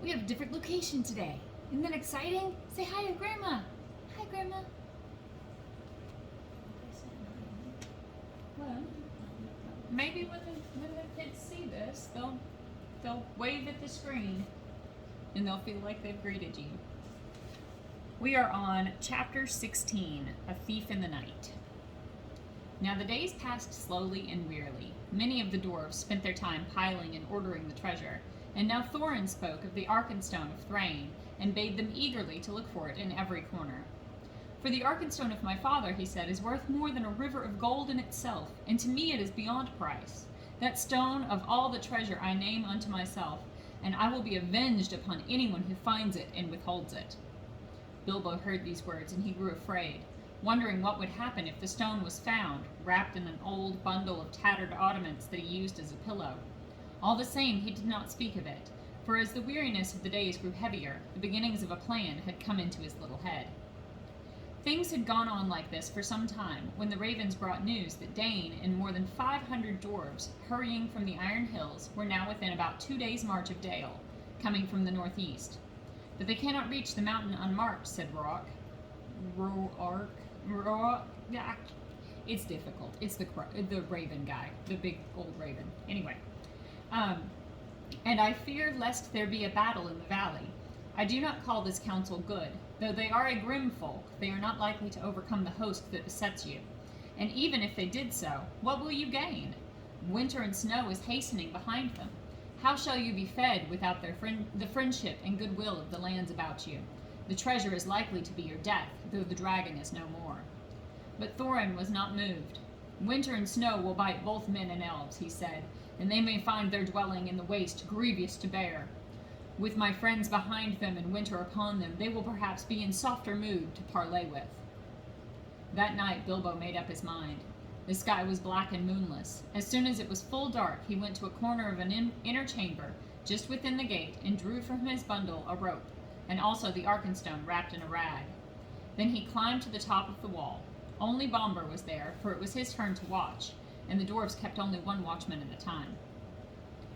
We have a different location today. Isn't that exciting? Say hi to Grandma. Hi, Grandma. Well, maybe when the kids see this, they'll wave at the screen and they'll feel like they've greeted you. We are on chapter 16, A Thief in the Night. Now the days passed slowly and wearily. Many of the dwarves spent their time piling and ordering the treasure, and now Thorin spoke of the Arkenstone of Thrain, and bade them eagerly to look for it in every corner. For the Arkenstone of my father, he said, is worth more than a river of gold in itself, and to me it is beyond price. That stone of all the treasure I name unto myself, and I will be avenged upon anyone who finds it and withholds it. Bilbo heard these words, and he grew afraid, wondering what would happen if the stone was found, wrapped in an old bundle of tattered oddments that he used as a pillow. All the same, he did not speak of it, for as the weariness of the days grew heavier, the beginnings of a plan had come into his little head. Things had gone on like this for some time, when the ravens brought news that Dane and more than 500 dwarves, hurrying from the Iron Hills, were now within about 2 days' march of Dale, coming from the northeast. But they cannot reach the mountain unmarked, said Roark. It's difficult. It's the raven guy, the big old raven. Anyway. And I fear lest there be a battle in the valley. I do not call this counsel good. Though they are a grim folk, they are not likely to overcome the host that besets you. And even if they did so, what will you gain? Winter and snow is hastening behind them. How shall you be fed without the friendship and goodwill of the lands about you? The treasure is likely to be your death, though the dragon is no more. But Thorin was not moved. Winter and snow will bite both men and elves, he said, and they may find their dwelling in the waste grievous to bear. With my friends behind them and winter upon them, they will perhaps be in softer mood to parley with. That night Bilbo made up his mind. The sky was black and moonless. As soon as it was full dark, he went to a corner of an inner chamber, just within the gate, and drew from his bundle a rope, and also the Arkenstone wrapped in a rag. Then he climbed to the top of the wall. Only Bombur was there, for it was his turn to watch, and the dwarves kept only one watchman at a time.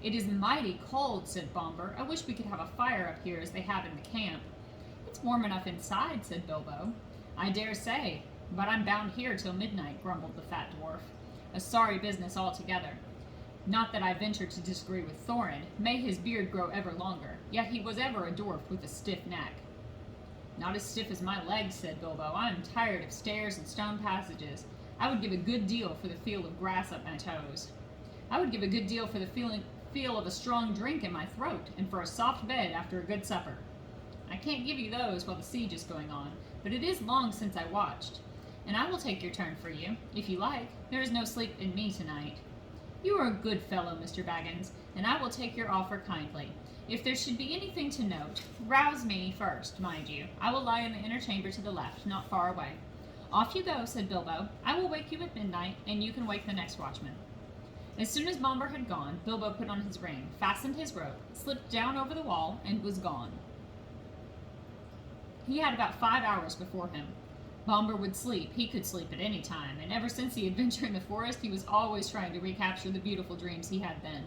It is mighty cold, said Bombur. I wish we could have a fire up here as they have in the camp. It's warm enough inside, said Bilbo. I dare say, but I'm bound here till midnight, grumbled the fat dwarf. A sorry business altogether. Not that I venture to disagree with Thorin. May his beard grow ever longer, yet he was ever a dwarf with a stiff neck. Not as stiff as my legs, said Bilbo. I am tired of stairs and stone passages. I would give a good deal for the feel of grass up my toes. I would give a good deal for the feel of a strong drink in my throat, and for a soft bed after a good supper. I can't give you those while the siege is going on, but it is long since I watched. And I will take your turn for you, if you like. There is no sleep in me tonight. You are a good fellow, Mr. Baggins, and I will take your offer kindly. If there should be anything to note, rouse me first, mind you. I will lie in the inner chamber to the left, not far away. Off you go, said Bilbo. I will wake you at midnight, and you can wake the next watchman. As soon as Bombur had gone, Bilbo put on his ring, fastened his rope, slipped down over the wall, and was gone. He had about 5 hours before him. Bombur would sleep. He could sleep at any time, and ever since the adventure in the forest, he was always trying to recapture the beautiful dreams he had then.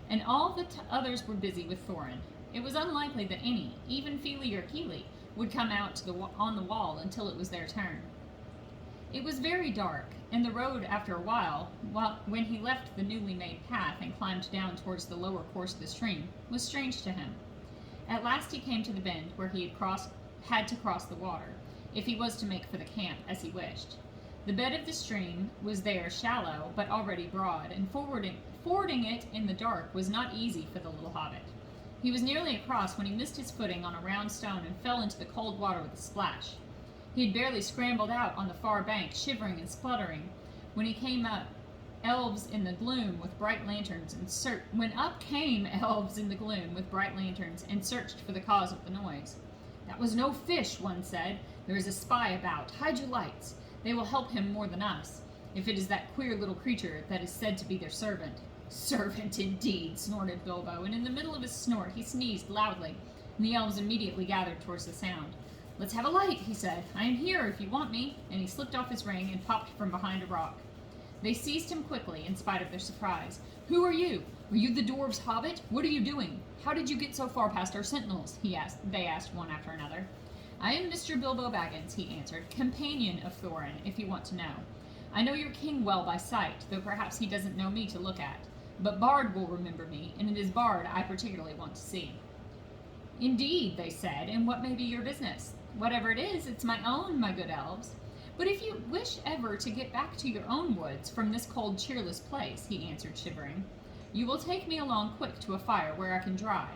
And all the others were busy with Thorin. It was unlikely that any, even Fili or Kili, would come out on the wall until it was their turn. It was very dark, and the road, after a while, when he left the newly made path and climbed down towards the lower course of the stream, was strange to him. At last he came to the bend where he had to cross the water, if he was to make for the camp as he wished. The bed of the stream was there shallow, but already broad, and fording it in the dark was not easy for the little hobbit. He was nearly across when he missed his footing on a round stone and fell into the cold water with a splash. He had barely scrambled out on the far bank, shivering and spluttering, when he came up elves in the gloom with bright lanterns when up came elves in the gloom with bright lanterns and searched for the cause of the noise. That was no fish, one said. There is a spy about. Hide your lights. They will help him more than us, if it is that queer little creature that is said to be their servant. Servant, indeed, snorted Bilbo, and in the middle of his snort he sneezed loudly, and the elves immediately gathered towards the sound. Let's have a light, he said. I am here if you want me, and he slipped off his ring and popped from behind a rock. They seized him quickly, in spite of their surprise. Who are you? Are you the dwarves' hobbit? What are you doing? How did you get so far past our sentinels? They asked one after another. I am Mr. Bilbo Baggins, he answered, companion of Thorin, if you want to know. I know your king well by sight, though perhaps he doesn't know me to look at. But Bard will remember me, and it is Bard I particularly want to see. Indeed, they said, and what may be your business? Whatever it is, it's my own, my good elves. But if you wish ever to get back to your own woods from this cold, cheerless place, he answered, shivering, you will take me along quick to a fire where I can dry,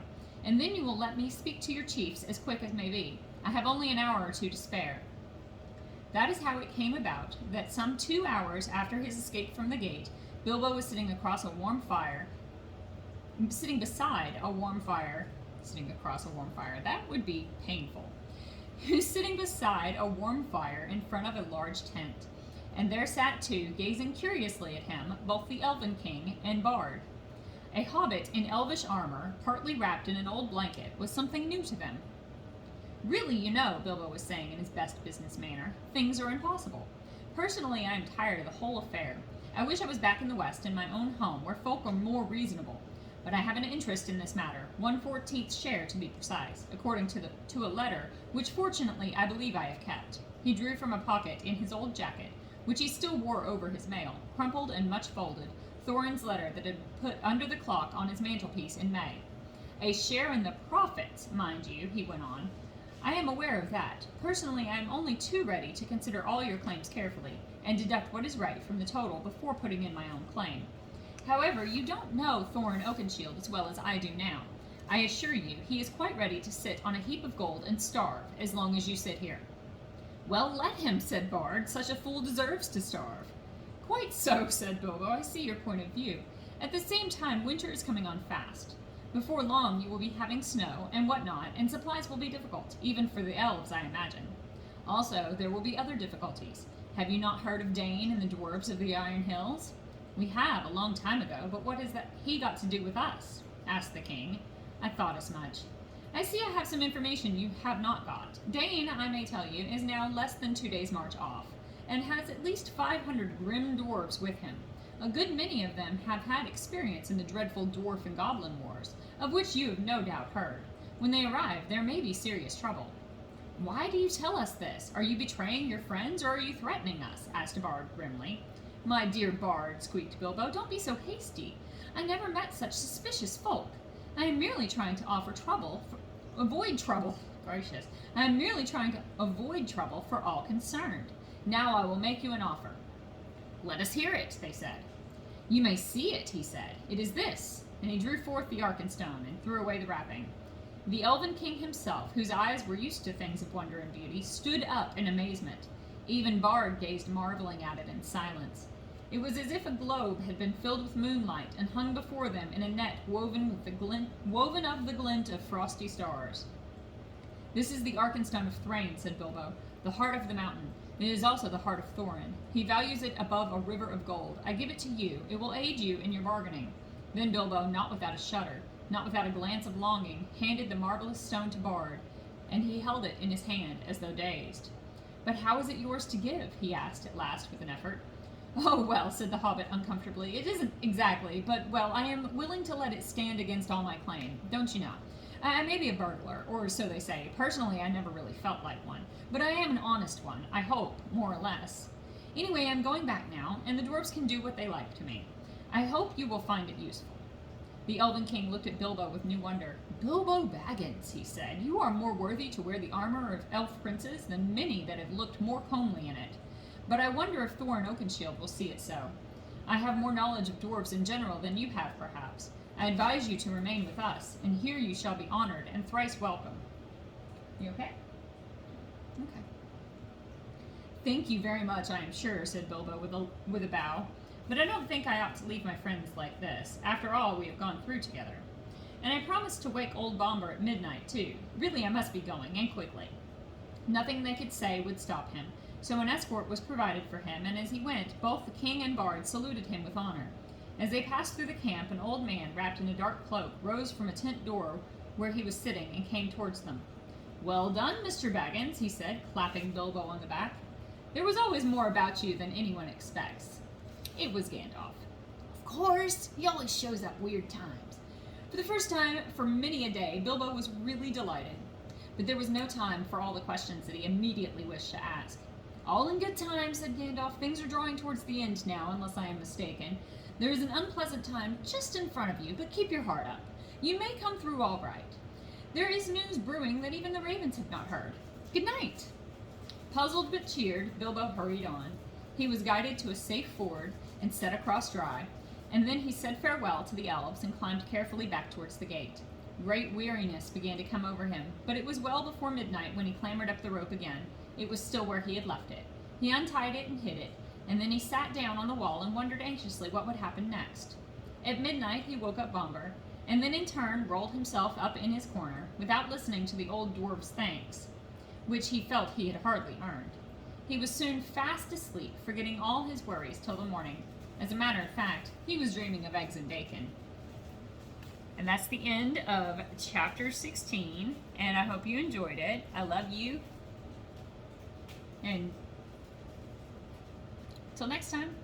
and then you will let me speak to your chiefs as quick as may be. I have only an hour or two to spare. That is how it came about that some 2 hours after his escape from the gate, Bilbo was sitting beside a warm fire. That would be painful. He was sitting beside a warm fire in front of a large tent, and there sat two, gazing curiously at him, both the Elven King and Bard. A hobbit in elvish armor, partly wrapped in an old blanket, was something new to them. Really, you know, Bilbo was saying in his best business manner, things are impossible. Personally, I am tired of the whole affair. I wish I was back in the West in my own home, where folk are more reasonable. But I have an interest in this matter, 1/14th share to be precise, according to a letter, which fortunately I believe I have kept. He drew from a pocket in his old jacket, which he still wore over his mail, crumpled and much folded, Thorin's letter that had put under the clock on his mantelpiece in May. A share in the profits, mind you, he went on. I am aware of that. Personally, I am only too ready to consider all your claims carefully, and deduct what is right from the total before putting in my own claim. However, you don't know Thorin Oakenshield as well as I do now. I assure you, he is quite ready to sit on a heap of gold and starve, as long as you sit here. Well, let him, said Bard. Such a fool deserves to starve. Quite so, said Bilbo. I see your point of view. At the same time, winter is coming on fast. Before long, you will be having snow and whatnot, and supplies will be difficult, even for the elves, I imagine. Also, there will be other difficulties. Have you not heard of Dane and the dwarves of the Iron Hills? We have, a long time ago, but what has that he got to do with us? Asked the king. I thought as much. I see I have some information you have not got. Dane, I may tell you, is now less than 2 days' march off, and has at least 500 grim dwarves with him. A good many of them have had experience in the dreadful dwarf and goblin wars, of which you have no doubt heard. When they arrive, there may be serious trouble. Why do you tell us this? Are you betraying your friends, or are you threatening us? Asked Bard grimly. My dear Bard, squeaked Bilbo, don't be so hasty. I never met such suspicious folk. I am merely trying to avoid trouble. Gracious. I am merely trying to avoid trouble for all concerned. Now I will make you an offer. Let us hear it, they said. You may see it, he said. It is this. And he drew forth the Arkenstone and threw away the wrapping. The Elven King himself, whose eyes were used to things of wonder and beauty, stood up in amazement. Even Bard gazed marveling at it in silence. It was as if a globe had been filled with moonlight and hung before them in a net woven of the glint of frosty stars. This is the Arkenstone of Thrain, said Bilbo, the heart of the mountain. It is also the heart of Thorin. He values it above a river of gold. I give it to you. It will aid you in your bargaining. Then Bilbo, not without a shudder, not without a glance of longing, handed the marvelous stone to Bard, and he held it in his hand as though dazed. But how is it yours to give? He asked at last with an effort. Oh, well, said the hobbit uncomfortably, it isn't exactly, but, well, I am willing to let it stand against all my claim, don't you know? I may be a burglar, or so they say. Personally, I never really felt like one, but I am an honest one, I hope, more or less. Anyway, I'm going back now, and the dwarves can do what they like to me. I hope you will find it useful. The Elven King looked at Bilbo with new wonder. Bilbo Baggins, he said, you are more worthy to wear the armor of elf princes than many that have looked more comely in it. But I wonder if Thorin Oakenshield will see it so. I have more knowledge of dwarves in general than you have, perhaps. I advise you to remain with us, and here you shall be honored and thrice welcome. You okay? Okay. Thank you very much, I am sure, said Bilbo with a bow. But I don't think I ought to leave my friends like this. After all we have gone through together. And I promised to wake old Bomber at midnight, too. Really, I must be going, and quickly. Nothing they could say would stop him, so an escort was provided for him, and as he went, both the king and Bard saluted him with honor. As they passed through the camp, an old man, wrapped in a dark cloak, rose from a tent door where he was sitting and came towards them. Well done, Mr. Baggins, he said, clapping Bilbo on the back. There was always more about you than anyone expects. It was Gandalf. Of course. He always shows up weird times. For the first time for many a day, Bilbo was really delighted. But there was no time for all the questions that he immediately wished to ask. All in good time, said Gandalf. Things are drawing towards the end now, unless I am mistaken. There is an unpleasant time just in front of you, but keep your heart up. You may come through all right. There is news brewing that even the ravens have not heard. Good night. Puzzled but cheered, Bilbo hurried on. He was guided to a safe ford and set across dry, and then he said farewell to the elves and climbed carefully back towards the gate. Great weariness began to come over him, but it was well before midnight when he clambered up the rope again. It was still where he had left it. He untied it and hid it, and then he sat down on the wall and wondered anxiously what would happen next. At midnight he woke up Bombur, and then in turn rolled himself up in his corner, without listening to the old dwarf's thanks, which he felt he had hardly earned. He was soon fast asleep, forgetting all his worries till the morning. As a matter of fact, he was dreaming of eggs and bacon. And that's the end of chapter 16, and I hope you enjoyed it. I love you. And till next time.